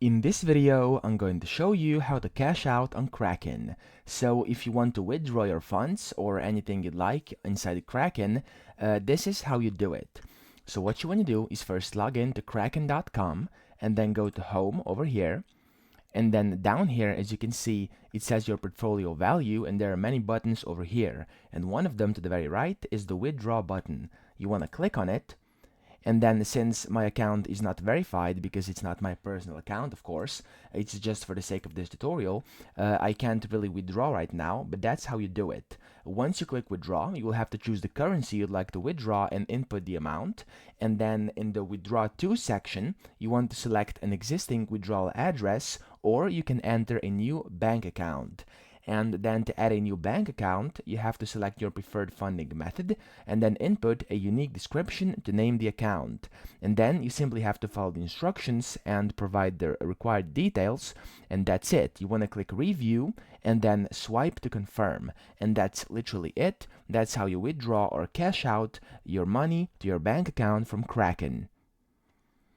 In this video, I'm going to show you how to cash out on Kraken. So if you want to withdraw your funds or anything you'd like inside Kraken, this is how you do it. So what you want to do is first log in to kraken.com and then go to home over here. And then down here, as you can see, it says your portfolio value, and there are many buttons over here. And one of them to the very right is the withdraw button. You want to click on it. And then since my account is not verified, because it's not my personal account, of course, it's just for the sake of this tutorial, I can't really withdraw right now, but that's how you do it. Once you click withdraw, you will have to choose the currency you'd like to withdraw and input the amount. And then in the withdraw to section, you want to select an existing withdrawal address, or you can enter a new bank account. And then to add a new bank account, you have to select your preferred funding method and then input a unique description to name the account. And then you simply have to follow the instructions and provide the required details, and that's it. You want to click review and then swipe to confirm. And that's literally it. That's how you withdraw or cash out your money to your bank account from Kraken.